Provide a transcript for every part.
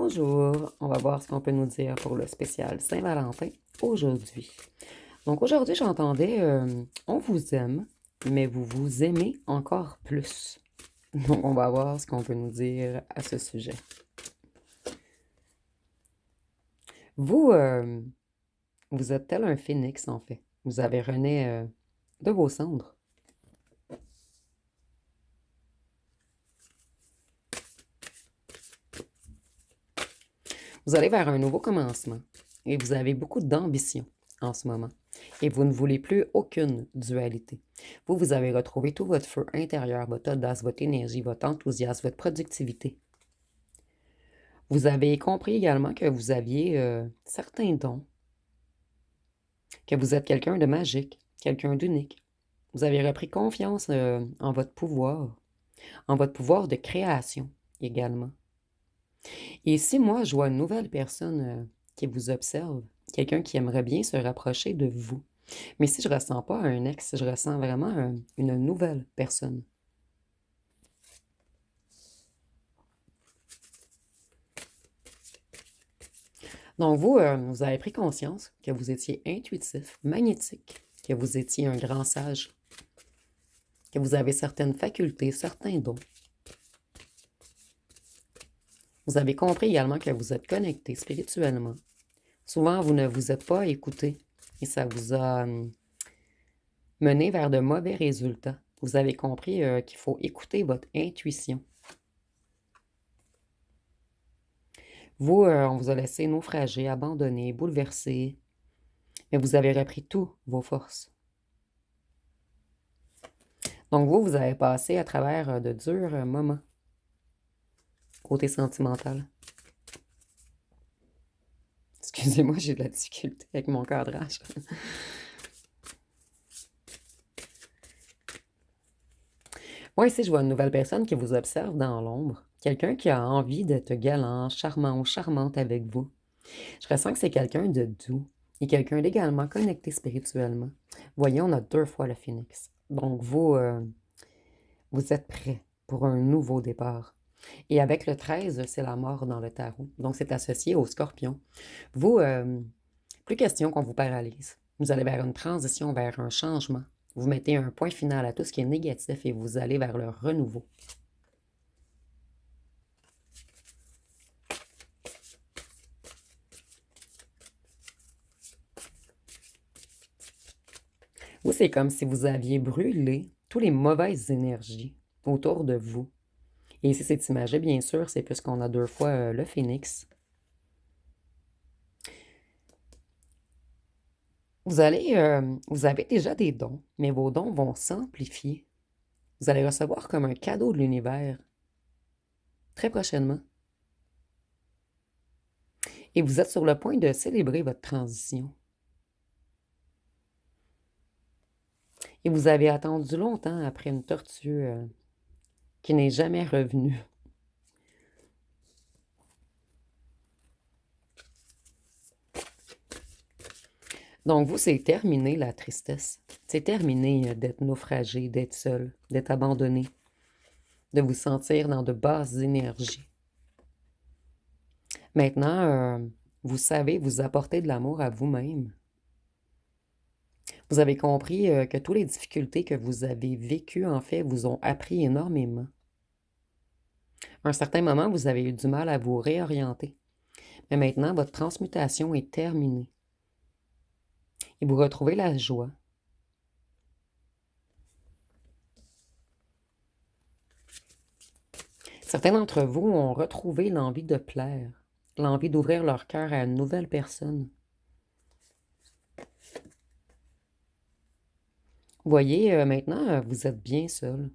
Bonjour, on va voir ce qu'on peut nous dire pour le spécial Saint-Valentin aujourd'hui. Donc aujourd'hui, j'entendais on vous aime, mais vous vous aimez encore plus. Donc on va voir ce qu'on peut nous dire à ce sujet. Vous, vous êtes tel un phénix en fait. Vous avez rené de vos cendres. Vous allez vers un nouveau commencement et vous avez beaucoup d'ambition en ce moment et vous ne voulez plus aucune dualité. Vous avez retrouvé tout votre feu intérieur, votre audace, votre énergie, votre enthousiasme, votre productivité. Vous avez compris également que vous aviez certains dons, que vous êtes quelqu'un de magique, quelqu'un d'unique. Vous avez repris confiance en votre pouvoir de création également. Et si moi, je vois une nouvelle personne qui vous observe, quelqu'un qui aimerait bien se rapprocher de vous, mais si je ne ressens pas un ex, je ressens vraiment une nouvelle personne. Donc vous, vous avez pris conscience que vous étiez intuitif, magnétique, que vous étiez un grand sage, que vous avez certaines facultés, certains dons. Vous avez compris également que vous êtes connecté spirituellement. Souvent, vous ne vous êtes pas écouté et ça vous a mené vers de mauvais résultats. Vous avez compris qu'il faut écouter votre intuition. Vous, on vous a laissé naufrager, abandonné, bouleversé, mais vous avez repris toutes vos forces. Donc vous avez passé à travers de durs moments, côté sentimental. Excusez-moi, j'ai de la difficulté avec mon cadrage. Moi, ici, je vois une nouvelle personne qui vous observe dans l'ombre. Quelqu'un qui a envie d'être galant, charmant ou charmante avec vous. Je ressens que c'est quelqu'un de doux et quelqu'un d'également connecté spirituellement. Voyez, on a 2 fois le phénix. Donc vous, vous êtes prêt pour un nouveau départ. Et avec le 13, c'est la mort dans le tarot. Donc c'est associé au scorpion. Vous, plus question qu'on vous paralyse. Vous allez vers une transition, vers un changement. Vous mettez un point final à tout ce qui est négatif et vous allez vers le renouveau. Vous, c'est comme si vous aviez brûlé toutes les mauvaises énergies autour de vous. Et ici, c'est imagé, bien sûr, c'est puisqu'on a 2 fois le phénix. Vous avez déjà des dons, mais vos dons vont s'amplifier. Vous allez recevoir comme un cadeau de l'univers très prochainement. Et vous êtes sur le point de célébrer votre transition. Et vous avez attendu longtemps après une tortue qui n'est jamais revenue. Donc vous, c'est terminé la tristesse. C'est terminé d'être naufragé, d'être seul, d'être abandonné, de vous sentir dans de basses énergies. Maintenant, vous savez vous apporter de l'amour à vous-même. Vous avez compris que toutes les difficultés que vous avez vécues, en fait, vous ont appris énormément. À un certain moment, vous avez eu du mal à vous réorienter. Mais maintenant, votre transmutation est terminée. Et vous retrouvez la joie. Certains d'entre vous ont retrouvé l'envie de plaire, l'envie d'ouvrir leur cœur à une nouvelle personne. Vous voyez, maintenant, vous êtes bien seul.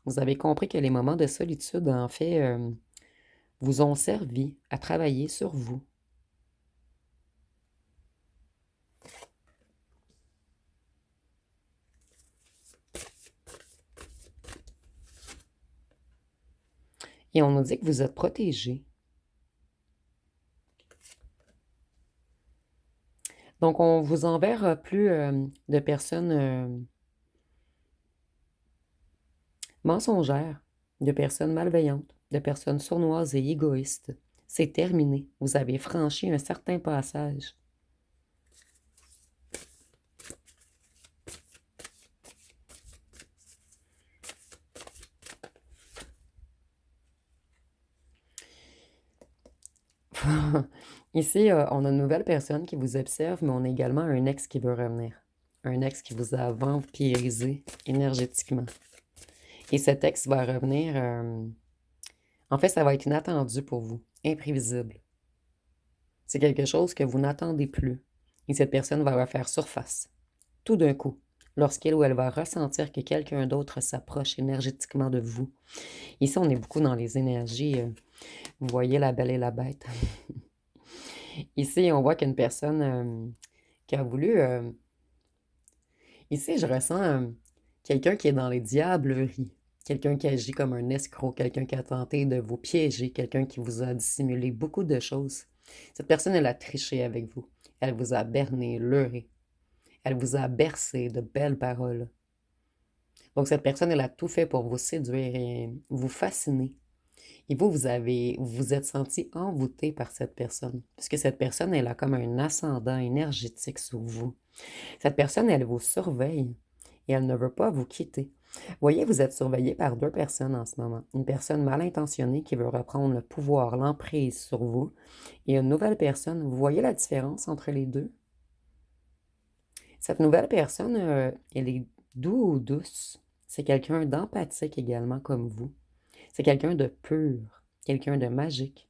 Vous avez compris que les moments de solitude, en fait, vous ont servi à travailler sur vous. Et on nous dit que vous êtes protégé. Donc, on vous enverra plus de personnes mensongères, de personnes malveillantes, de personnes sournoises et égoïstes. C'est terminé. Vous avez franchi un certain passage. Ici, on a une nouvelle personne qui vous observe, mais on a également un ex qui veut revenir. Un ex qui vous a vampirisé énergétiquement. Et cet ex va revenir. En fait, ça va être inattendu pour vous, imprévisible. C'est quelque chose que vous n'attendez plus. Et cette personne va refaire surface, tout d'un coup, lorsqu'elle ou elle va ressentir que quelqu'un d'autre s'approche énergétiquement de vous. Ici, on est beaucoup dans les énergies. Vous voyez la belle et la bête. Ici, on voit qu'une personne qui a voulu... ici, je ressens quelqu'un qui est dans les diableries. Quelqu'un qui agit comme un escroc, quelqu'un qui a tenté de vous piéger, quelqu'un qui vous a dissimulé beaucoup de choses. Cette personne, elle a triché avec vous. Elle vous a berné, leurré. Elle vous a bercé de belles paroles. Donc, cette personne, elle a tout fait pour vous séduire et vous fasciner. Et vous, vous êtes senti envoûté par cette personne. Parce que cette personne, elle a comme un ascendant énergétique sur vous. Cette personne, elle vous surveille et elle ne veut pas vous quitter. Vous voyez, vous êtes surveillé par deux personnes en ce moment. Une personne mal intentionnée qui veut reprendre le pouvoir, l'emprise sur vous, et une nouvelle personne. Vous voyez la différence entre les deux? Cette nouvelle personne, elle est doux ou douce. C'est quelqu'un d'empathique également comme vous. C'est quelqu'un de pur, quelqu'un de magique.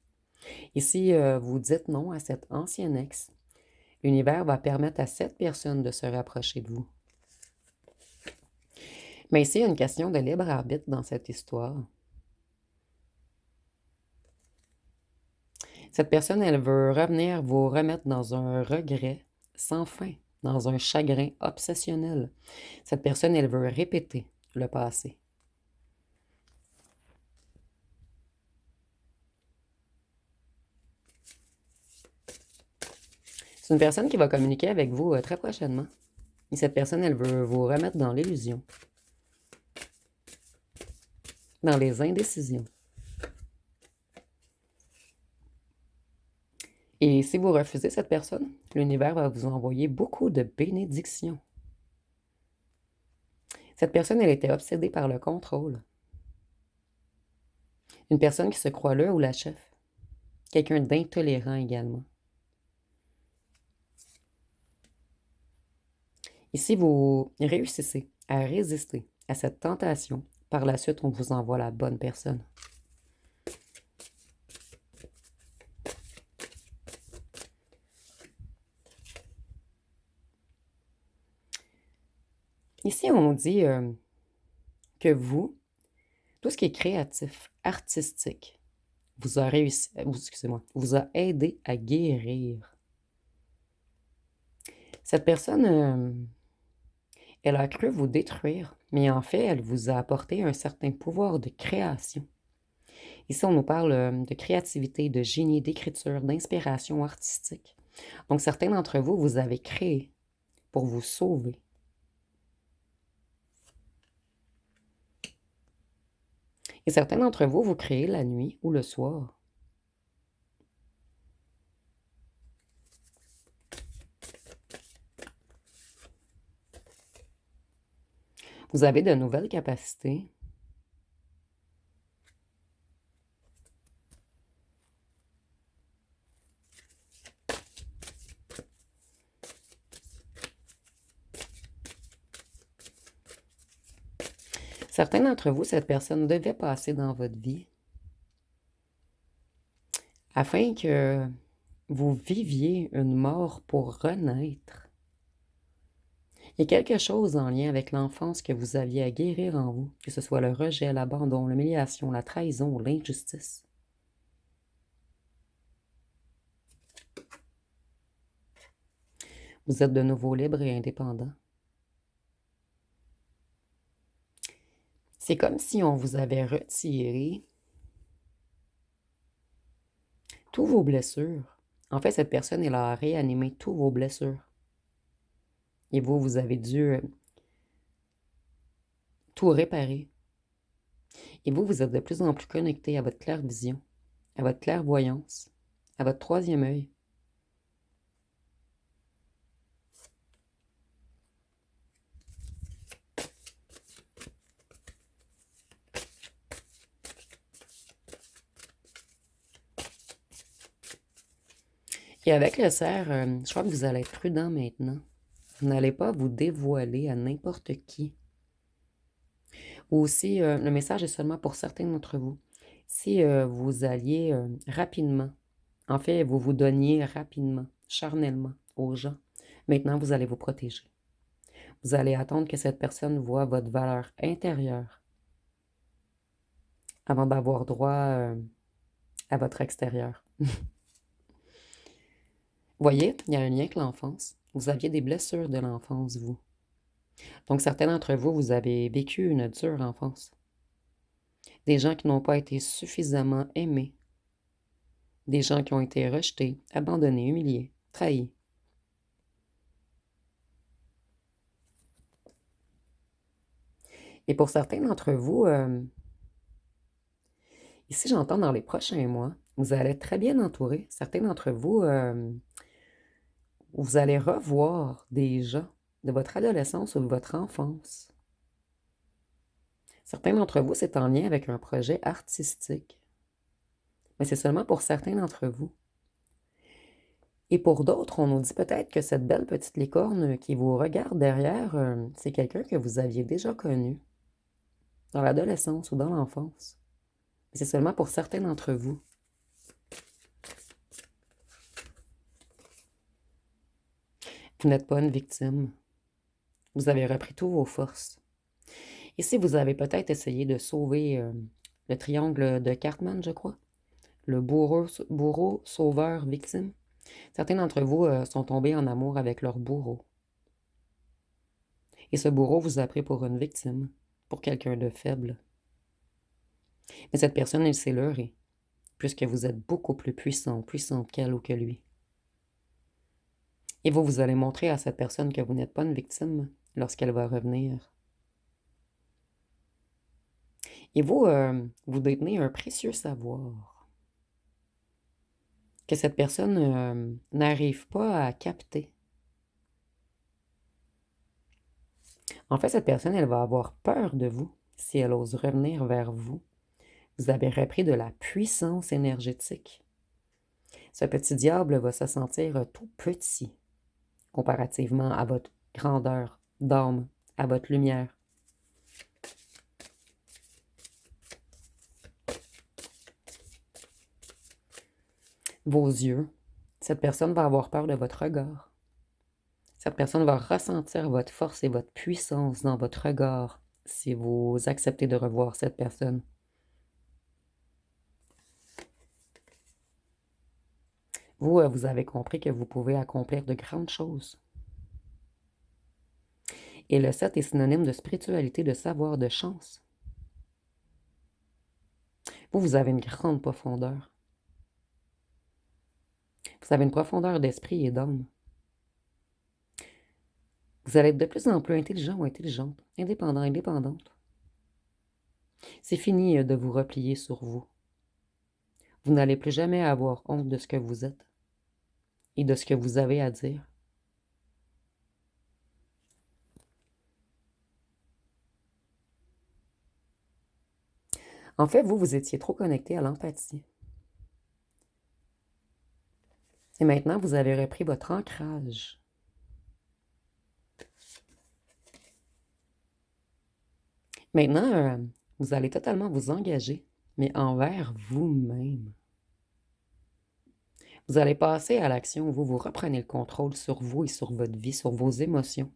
Et si vous dites non à cet ancien ex, l'univers va permettre à cette personne de se rapprocher de vous. Mais ici, il y a une question de libre arbitre dans cette histoire. Cette personne, elle veut revenir vous remettre dans un regret sans fin, dans un chagrin obsessionnel. Cette personne, elle veut répéter le passé. C'est une personne qui va communiquer avec vous très prochainement. Et cette personne, elle veut vous remettre dans l'illusion, dans les indécisions. Et si vous refusez cette personne, l'univers va vous envoyer beaucoup de bénédictions. Cette personne, elle était obsédée par le contrôle. Une personne qui se croit le ou la chef. Quelqu'un d'intolérant également. Et si vous réussissez à résister à cette tentation, par la suite, on vous envoie la bonne personne. Ici, on nous dit que vous, tout ce qui est créatif, artistique, vous a réussi, excusez-moi, vous a aidé à guérir. Cette personne, elle a cru vous détruire, mais en fait, elle vous a apporté un certain pouvoir de création. Ici, on nous parle de créativité, de génie, d'écriture, d'inspiration artistique. Donc, certains d'entre vous, vous avez créé pour vous sauver. Et certains d'entre vous, vous créez la nuit ou le soir. Vous avez de nouvelles capacités. Certains d'entre vous, cette personne devait passer dans votre vie afin que vous viviez une mort pour renaître. Il y a quelque chose en lien avec l'enfance que vous aviez à guérir en vous, que ce soit le rejet, l'abandon, l'humiliation, la trahison ou l'injustice. Vous êtes de nouveau libre et indépendant. C'est comme si on vous avait retiré tous vos blessures. En fait, cette personne, elle a réanimé tous vos blessures. Et vous, vous avez dû tout réparer. Et vous, vous êtes de plus en plus connecté à votre clairvision, à votre clairvoyance. à votre troisième œil. Et avec le cerf, je crois que vous allez être prudent maintenant. Vous n'allez pas vous dévoiler à n'importe qui. Ou aussi, le message est seulement pour certains d'entre vous. Si vous alliez rapidement, en fait, vous vous donniez rapidement, charnellement aux gens, maintenant vous allez vous protéger. Vous allez attendre que cette personne voie votre valeur intérieure avant d'avoir droit à votre extérieur. Voyez, il y a un lien avec l'enfance. Vous aviez des blessures de l'enfance, vous. Donc, certains d'entre vous, vous avez vécu une dure enfance. Des gens qui n'ont pas été suffisamment aimés. Des gens qui ont été rejetés, abandonnés, humiliés, trahis. Et pour certains d'entre vous, ici j'entends dans les prochains mois, vous allez être très bien entourés. Certains d'entre vous, vous allez revoir des gens de votre adolescence ou de votre enfance. Certains d'entre vous, c'est en lien avec un projet artistique. Mais c'est seulement pour certains d'entre vous. Et pour d'autres, on nous dit peut-être que cette belle petite licorne qui vous regarde derrière, c'est quelqu'un que vous aviez déjà connu dans l'adolescence ou dans l'enfance. Mais c'est seulement pour certains d'entre vous. Vous n'êtes pas une victime. Vous avez repris toutes vos forces. Et si vous avez peut-être essayé de sauver le triangle de Cartman, je crois, le bourreau, sauveur, victime, certains d'entre vous sont tombés en amour avec leur bourreau. Et ce bourreau vous a pris pour une victime, pour quelqu'un de faible. Mais cette personne, elle s'est leurrée, puisque vous êtes beaucoup plus puissante qu'elle ou que lui. Et vous, vous allez montrer à cette personne que vous n'êtes pas une victime lorsqu'elle va revenir. Et vous, vous détenez un précieux savoir que cette personne n'arrive pas à capter. En fait, cette personne, elle va avoir peur de vous si elle ose revenir vers vous. Vous avez repris de la puissance énergétique. Ce petit diable va se sentir tout petit comparativement à votre grandeur d'âme, à votre lumière. Vos yeux, cette personne va avoir peur de votre regard. Cette personne va ressentir votre force et votre puissance dans votre regard si vous acceptez de revoir cette personne. Vous, vous avez compris que vous pouvez accomplir de grandes choses. Et le 7 est synonyme de spiritualité, de savoir, de chance. Vous avez une grande profondeur. Vous avez une profondeur d'esprit et d'âme. Vous allez être de plus en plus intelligent ou intelligente, indépendant, indépendante. C'est fini de vous replier sur vous. Vous n'allez plus jamais avoir honte de ce que vous êtes et de ce que vous avez à dire. En fait, vous étiez trop connecté à l'empathie. Et maintenant, vous avez repris votre ancrage. Maintenant, vous allez totalement vous engager, mais envers vous-même. Vous allez passer à l'action, vous reprenez le contrôle sur vous et sur votre vie, sur vos émotions.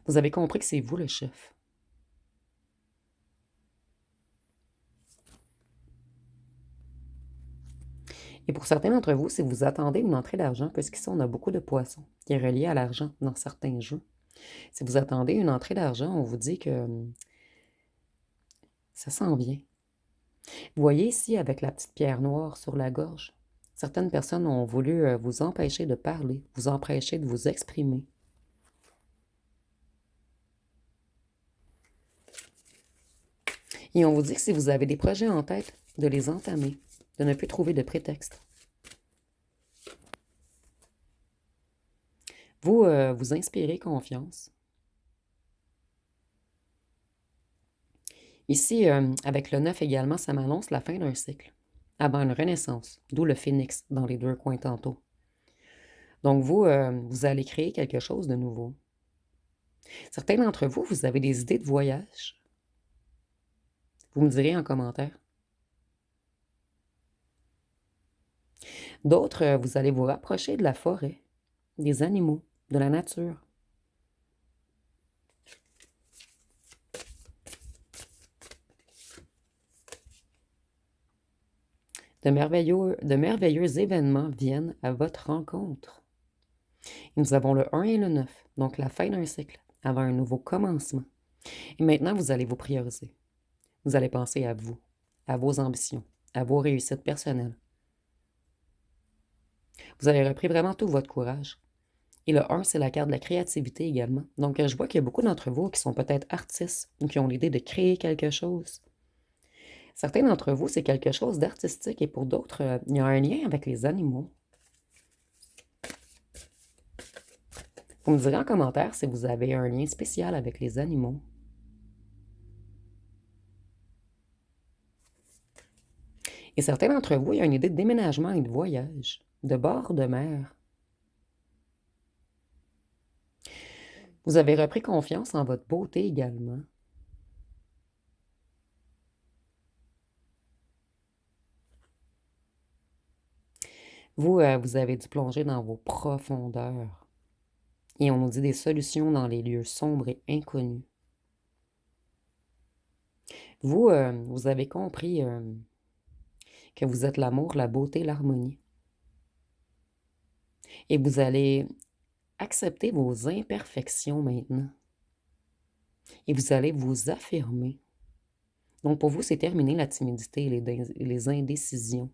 Vous avez compris que c'est vous le chef. Et pour certains d'entre vous, si vous attendez une entrée d'argent, puisqu'ici on a beaucoup de poissons qui est relié à l'argent dans certains jeux, si vous attendez une entrée d'argent, on vous dit que ça s'en vient. Vous voyez ici avec la petite pierre noire sur la gorge, certaines personnes ont voulu vous empêcher de parler, vous empêcher de vous exprimer. Et on vous dit que si vous avez des projets en tête, de les entamer, de ne plus trouver de prétexte. Vous, vous inspirez confiance. Ici, avec le 9 également, ça m'annonce la fin d'un cycle, avant une renaissance, d'où le phénix dans les deux coins tantôt. Donc vous, vous allez créer quelque chose de nouveau. Certains d'entre vous, vous avez des idées de voyage. Vous me direz en commentaire. D'autres, vous allez vous rapprocher de la forêt, des animaux, de la nature. De merveilleux événements viennent à votre rencontre. Et nous avons le 1 et le 9, donc la fin d'un cycle, avant un nouveau commencement. Et maintenant, vous allez vous prioriser. Vous allez penser à vous, à vos ambitions, à vos réussites personnelles. Vous avez repris vraiment tout votre courage. Et le 1, c'est la carte de la créativité également. Donc, je vois qu'il y a beaucoup d'entre vous qui sont peut-être artistes ou qui ont l'idée de créer quelque chose. Certains d'entre vous, c'est quelque chose d'artistique et pour d'autres, il y a un lien avec les animaux. Vous me direz en commentaire si vous avez un lien spécial avec les animaux. Et certains d'entre vous, il y a une idée de déménagement et de voyage, de bord de mer. Vous avez repris confiance en votre beauté également. Vous, vous avez dû plonger dans vos profondeurs. Et on nous dit des solutions dans les lieux sombres et inconnus. Vous, vous avez compris que vous êtes l'amour, la beauté, l'harmonie. Et vous allez accepter vos imperfections maintenant. Et vous allez vous affirmer. Donc pour vous, c'est terminé la timidité et les indécisions.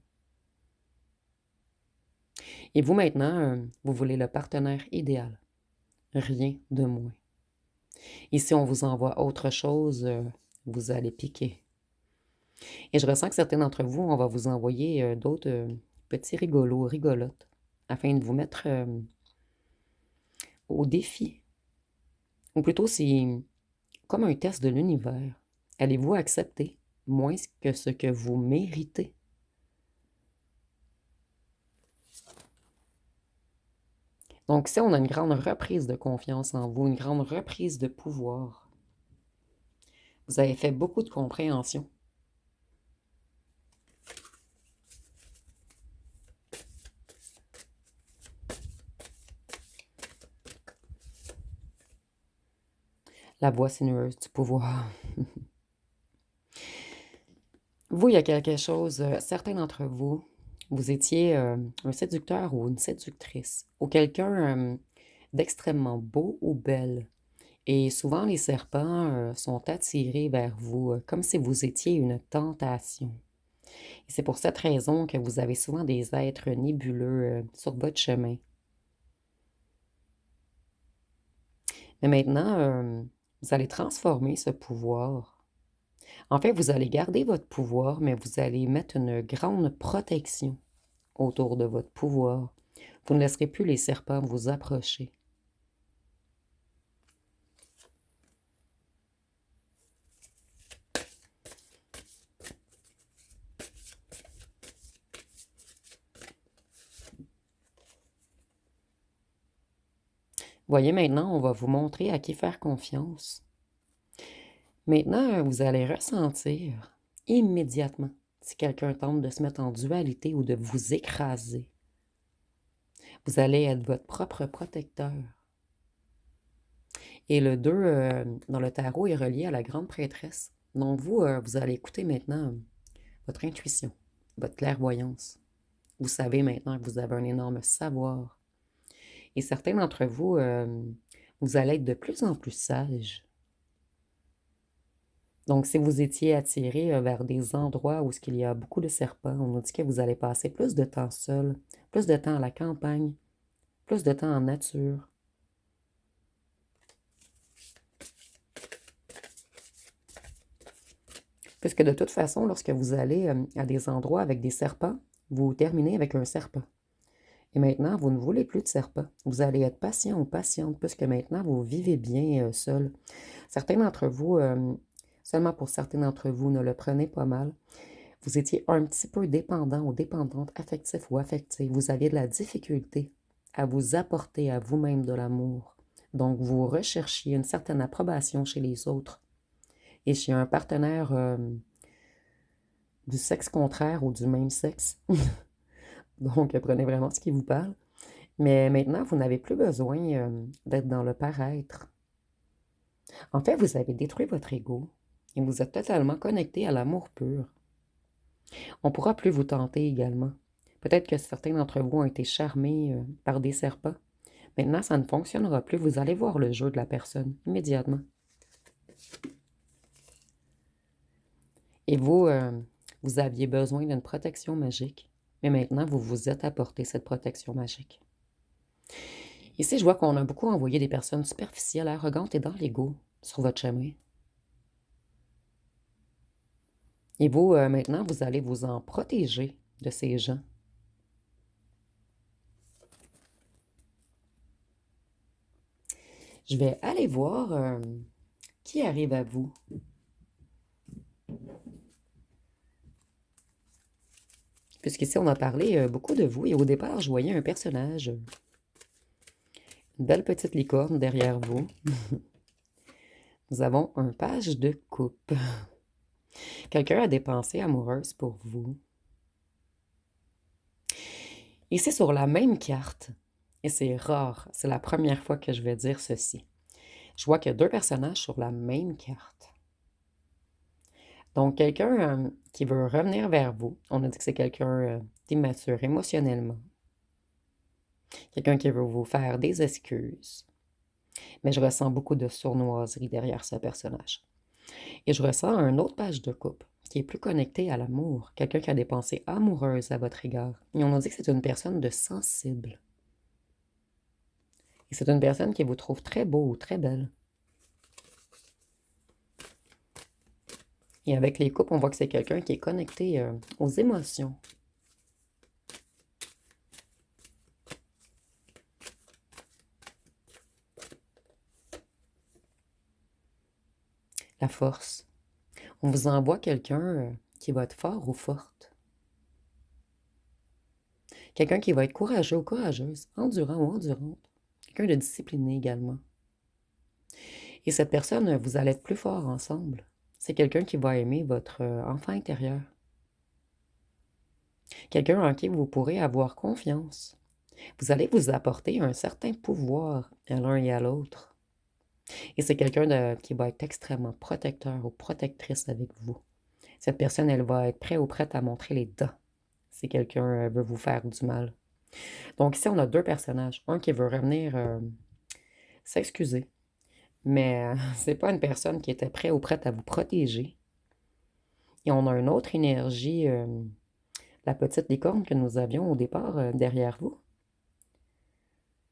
Et vous maintenant, vous voulez le partenaire idéal. Rien de moins. Et si on vous envoie autre chose, vous allez piquer. Et je ressens que certains d'entre vous, on va vous envoyer d'autres petits rigolos, rigolotes, afin de vous mettre au défi. Ou plutôt, c'est comme un test de l'univers. Allez-vous accepter moins que ce que vous méritez? Donc, si on a une grande reprise de confiance en vous, une grande reprise de pouvoir, vous avez fait beaucoup de compréhension. La voix sinueuse du pouvoir. Vous, il y a quelque chose, certains d'entre vous, vous étiez un séducteur ou une séductrice, ou quelqu'un d'extrêmement beau ou belle. Et souvent, les serpents sont attirés vers vous, comme si vous étiez une tentation. Et c'est pour cette raison que vous avez souvent des êtres nébuleux sur votre chemin. Mais maintenant, vous allez transformer ce pouvoir. En fait, vous allez garder votre pouvoir, mais vous allez mettre une grande protection autour de votre pouvoir. Vous ne laisserez plus les serpents vous approcher. Voyez, maintenant, on va vous montrer à qui faire confiance. Maintenant, vous allez ressentir immédiatement si quelqu'un tente de se mettre en dualité ou de vous écraser. Vous allez être votre propre protecteur. Et le 2 dans le tarot est relié à la grande prêtresse. Donc vous, vous allez écouter maintenant votre intuition, votre clairvoyance. Vous savez maintenant que vous avez un énorme savoir. Et certains d'entre vous, vous allez être de plus en plus sages. Donc, si vous étiez attiré vers des endroits où il y a beaucoup de serpents, on nous dit que vous allez passer plus de temps seul, plus de temps à la campagne, plus de temps en nature. Puisque de toute façon, lorsque vous allez à des endroits avec des serpents, vous terminez avec un serpent. Et maintenant, vous ne voulez plus de serpents. Vous allez être patient ou patiente, puisque maintenant, vous vivez bien seul. Certains d'entre vous, seulement pour certains d'entre vous, ne le prenez pas mal. Vous étiez un petit peu dépendant ou dépendante, affectif ou affective. Vous aviez de la difficulté à vous apporter à vous-même de l'amour. Donc, vous recherchiez une certaine approbation chez les autres et chez un partenaire du sexe contraire ou du même sexe. Donc, prenez vraiment ce qui vous parle. Mais maintenant, vous n'avez plus besoin d'être dans le paraître. En fait, vous avez détruit votre ego et vous êtes totalement connecté à l'amour pur. On ne pourra plus vous tenter également. Peut-être que certains d'entre vous ont été charmés par des serpents. Maintenant, ça ne fonctionnera plus. Vous allez voir le jeu de la personne immédiatement. Et vous, vous aviez besoin d'une protection magique. Mais maintenant, vous vous êtes apporté cette protection magique. Ici, je vois qu'on a beaucoup envoyé des personnes superficielles, arrogantes et dans l'ego sur votre chemin. Et vous, maintenant, vous allez vous en protéger de ces gens. Je vais aller voir qui arrive à vous. Puisqu'ici, on a parlé beaucoup de vous et au départ, je voyais un personnage, une belle petite licorne derrière vous. Nous avons un page de coupe. Quelqu'un a des pensées amoureuses pour vous. Ici, sur la même carte, et c'est rare, c'est la première fois que je vais dire ceci, je vois qu'il y a deux personnages sur la même carte. Donc, quelqu'un qui veut revenir vers vous, on a dit que c'est quelqu'un d'immature émotionnellement. Quelqu'un qui veut vous faire des excuses. Mais je ressens beaucoup de sournoiserie derrière ce personnage. Et je ressens un autre page de coupe qui est plus connecté à l'amour. Quelqu'un qui a des pensées amoureuses à votre égard. Et on a dit que c'est une personne de sensible. Et c'est une personne qui vous trouve très beau ou très belle. Et avec les coupes, on voit que c'est quelqu'un qui est connecté aux émotions. La force. On vous envoie quelqu'un qui va être fort ou forte. Quelqu'un qui va être courageux ou courageuse, endurant ou endurante. Quelqu'un de discipliné également. Et cette personne, vous allez être plus fort ensemble. C'est quelqu'un qui va aimer votre enfant intérieur. Quelqu'un en qui vous pourrez avoir confiance. Vous allez vous apporter un certain pouvoir à l'un et à l'autre. Et c'est quelqu'un qui va être extrêmement protecteur ou protectrice avec vous. Cette personne, elle va être prête ou prête à montrer les dents si quelqu'un veut vous faire du mal. Donc ici, on a deux personnages. Un qui veut revenir s'excuser. Mais c'est pas une personne qui était prête ou prête à vous protéger. Et on a une autre énergie, la petite licorne que nous avions au départ derrière vous.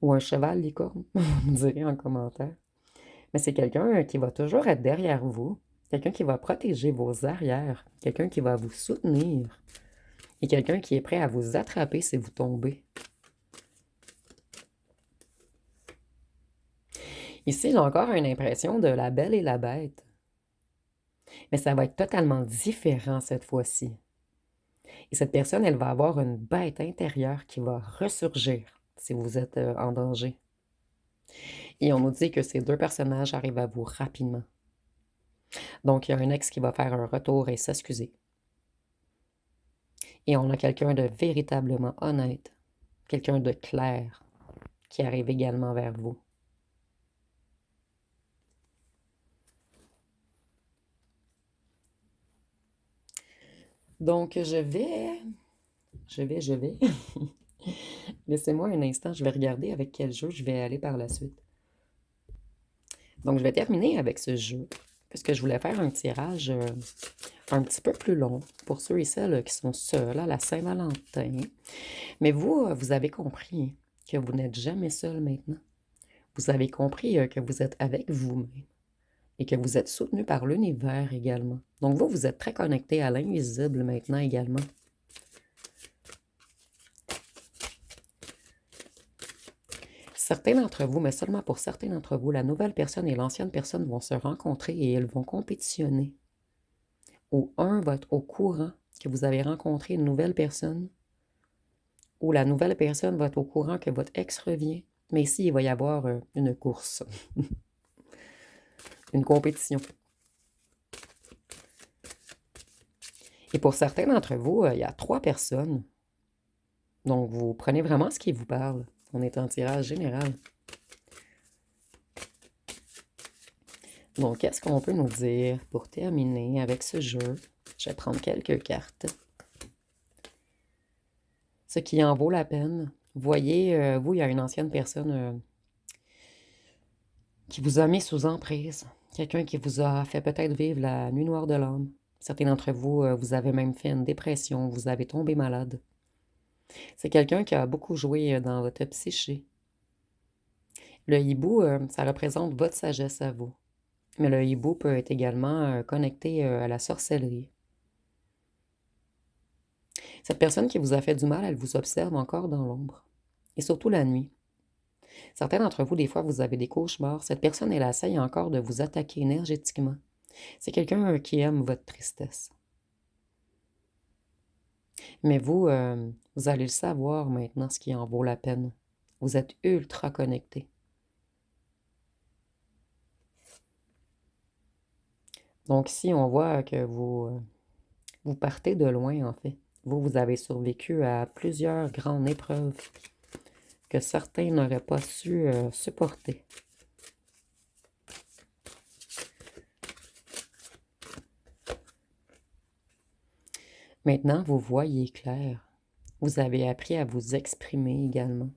Ou un cheval licorne, vous me direz en commentaire. Mais c'est quelqu'un qui va toujours être derrière vous. Quelqu'un qui va protéger vos arrières. Quelqu'un qui va vous soutenir. Et quelqu'un qui est prêt à vous attraper si vous tombez. Ici, j'ai encore une impression de la belle et la bête. Mais ça va être totalement différent cette fois-ci. Et cette personne, elle va avoir une bête intérieure qui va ressurgir si vous êtes en danger. Et on nous dit que ces deux personnages arrivent à vous rapidement. Donc, il y a un ex qui va faire un retour et s'excuser. Et on a quelqu'un de véritablement honnête, quelqu'un de clair, qui arrive également vers vous. Donc, je vais. Laissez-moi un instant, je vais regarder avec quel jeu je vais aller par la suite. Donc, je vais terminer avec ce jeu, parce que je voulais faire un tirage un petit peu plus long pour ceux et celles qui sont seuls à la Saint-Valentin. Mais vous, vous avez compris que vous n'êtes jamais seul maintenant. Vous avez compris que vous êtes avec vous-même. et que vous êtes soutenu par l'univers également. Donc vous, vous êtes très connecté à l'invisible maintenant également. Certains d'entre vous, mais seulement pour certains d'entre vous, la nouvelle personne et l'ancienne personne vont se rencontrer et elles vont compétitionner. Ou un va être au courant que vous avez rencontré une nouvelle personne, ou la nouvelle personne va être au courant que votre ex revient. Mais ici, il va y avoir une course, une compétition. Et pour certains d'entre vous, il y a 3 personnes. Donc, vous prenez vraiment ce qui vous parle. On est en tirage général. Donc, qu'est-ce qu'on peut nous dire pour terminer avec ce jeu? Je vais prendre quelques cartes. Ce qui en vaut la peine. Voyez, vous, il y a une ancienne personne qui vous a mis sous emprise. Quelqu'un qui vous a fait peut-être vivre la nuit noire de l'âme. Certains d'entre vous, vous avez même fait une dépression, vous avez tombé malade. C'est quelqu'un qui a beaucoup joué dans votre psyché. Le hibou, ça représente votre sagesse à vous. Mais le hibou peut être également connecté à la sorcellerie. Cette personne qui vous a fait du mal, elle vous observe encore dans l'ombre. Et surtout la nuit. Certains d'entre vous, des fois, vous avez des cauchemars. Cette personne, elle essaye encore de vous attaquer énergétiquement. C'est quelqu'un qui aime votre tristesse. Mais vous, vous allez le savoir maintenant, ce qui en vaut la peine. Vous êtes ultra connecté. Donc ici, on voit que vous partez de loin, en fait. Vous avez survécu à plusieurs grandes épreuves que certains n'auraient pas su supporter. Maintenant, vous voyez clair. Vous avez appris à vous exprimer également.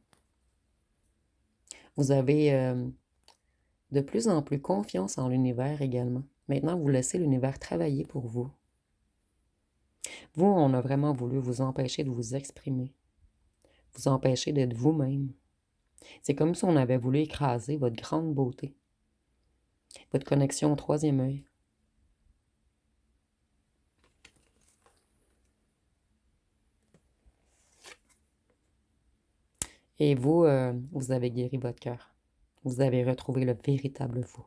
Vous avez de plus en plus confiance en l'univers également. Maintenant, vous laissez l'univers travailler pour vous. Vous, on a vraiment voulu vous empêcher de vous exprimer, vous empêcher d'être vous-même. C'est comme si on avait voulu écraser votre grande beauté, votre connexion au troisième œil. Et vous, vous avez guéri votre cœur. Vous avez retrouvé le véritable vous.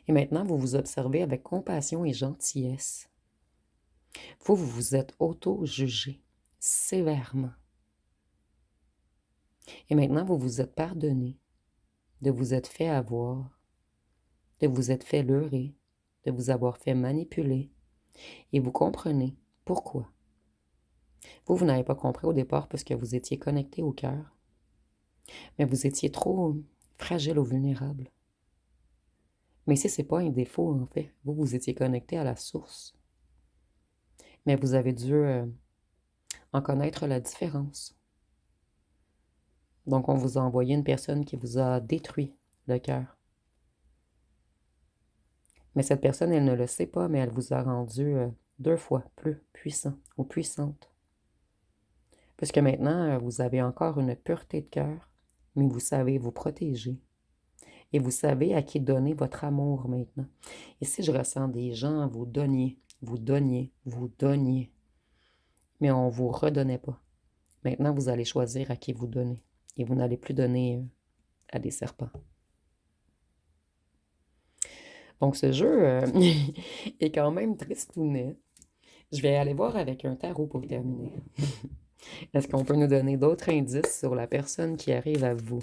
Et maintenant, vous vous observez avec compassion et gentillesse. Vous vous êtes auto-jugé sévèrement. Et maintenant, vous vous êtes pardonné de vous être fait avoir, de vous être fait leurrer, de vous avoir fait manipuler. Et vous comprenez pourquoi. Vous n'avez pas compris au départ parce que vous étiez connecté au cœur. Mais vous étiez trop fragile ou vulnérable. Mais ici, ce n'est pas un défaut, en fait. Vous étiez connecté à la source. Mais vous avez dû en connaître la différence. Donc, on vous a envoyé une personne qui vous a détruit le cœur. Mais cette personne, elle ne le sait pas, mais elle vous a rendu 2 fois plus puissant ou puissante. Puisque maintenant, vous avez encore une pureté de cœur, mais vous savez vous protéger. Et vous savez à qui donner votre amour maintenant. Et si je ressens des gens, vous donniez, vous donniez, vous donniez. Mais on ne vous redonnait pas. Maintenant, vous allez choisir à qui vous donner. Et vous n'allez plus donner à des serpents. Donc ce jeu est quand même tristounet. Je vais aller voir avec un tarot pour terminer. Est-ce qu'on peut nous donner d'autres indices sur la personne qui arrive à vous?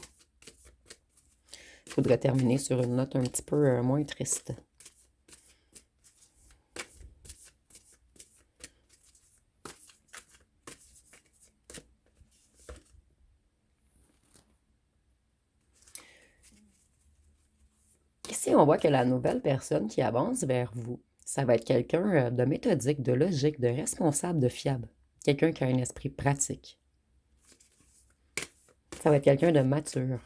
Je voudrais terminer sur une note un petit peu moins triste. Ici, on voit que la nouvelle personne qui avance vers vous, ça va être quelqu'un de méthodique, de logique, de responsable, de fiable. Quelqu'un qui a un esprit pratique. Ça va être quelqu'un de mature.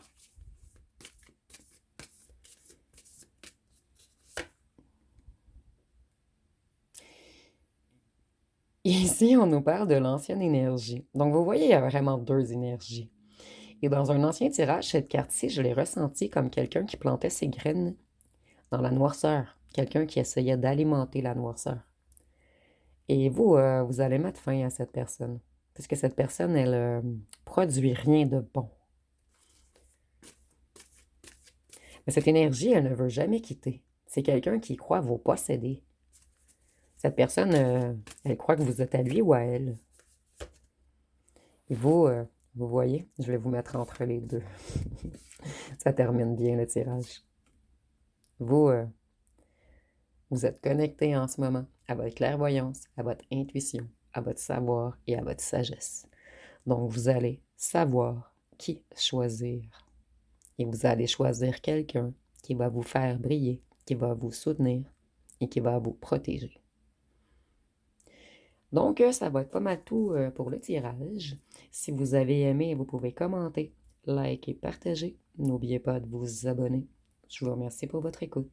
Ici, on nous parle de l'ancienne énergie. Donc, vous voyez, il y a vraiment 2 énergies. Et dans un ancien tirage, cette carte-ci, je l'ai ressentie comme quelqu'un qui plantait ses graines dans la noirceur, quelqu'un qui essayait d'alimenter la noirceur. Et vous, vous allez mettre fin à cette personne, parce que cette personne, elle produit rien de bon. Mais cette énergie, elle ne veut jamais quitter. C'est quelqu'un qui croit vous posséder. Cette personne, elle croit que vous êtes à lui ou à elle. Et vous, vous voyez, je vais vous mettre entre les deux. Ça termine bien le tirage. Vous, vous êtes connecté en ce moment à votre clairvoyance, à votre intuition, à votre savoir et à votre sagesse. Donc, vous allez savoir qui choisir. Et vous allez choisir quelqu'un qui va vous faire briller, qui va vous soutenir et qui va vous protéger. Donc, ça va être pas mal tout pour le tirage. Si vous avez aimé, vous pouvez commenter, liker, partager. N'oubliez pas de vous abonner. Je vous remercie pour votre écoute.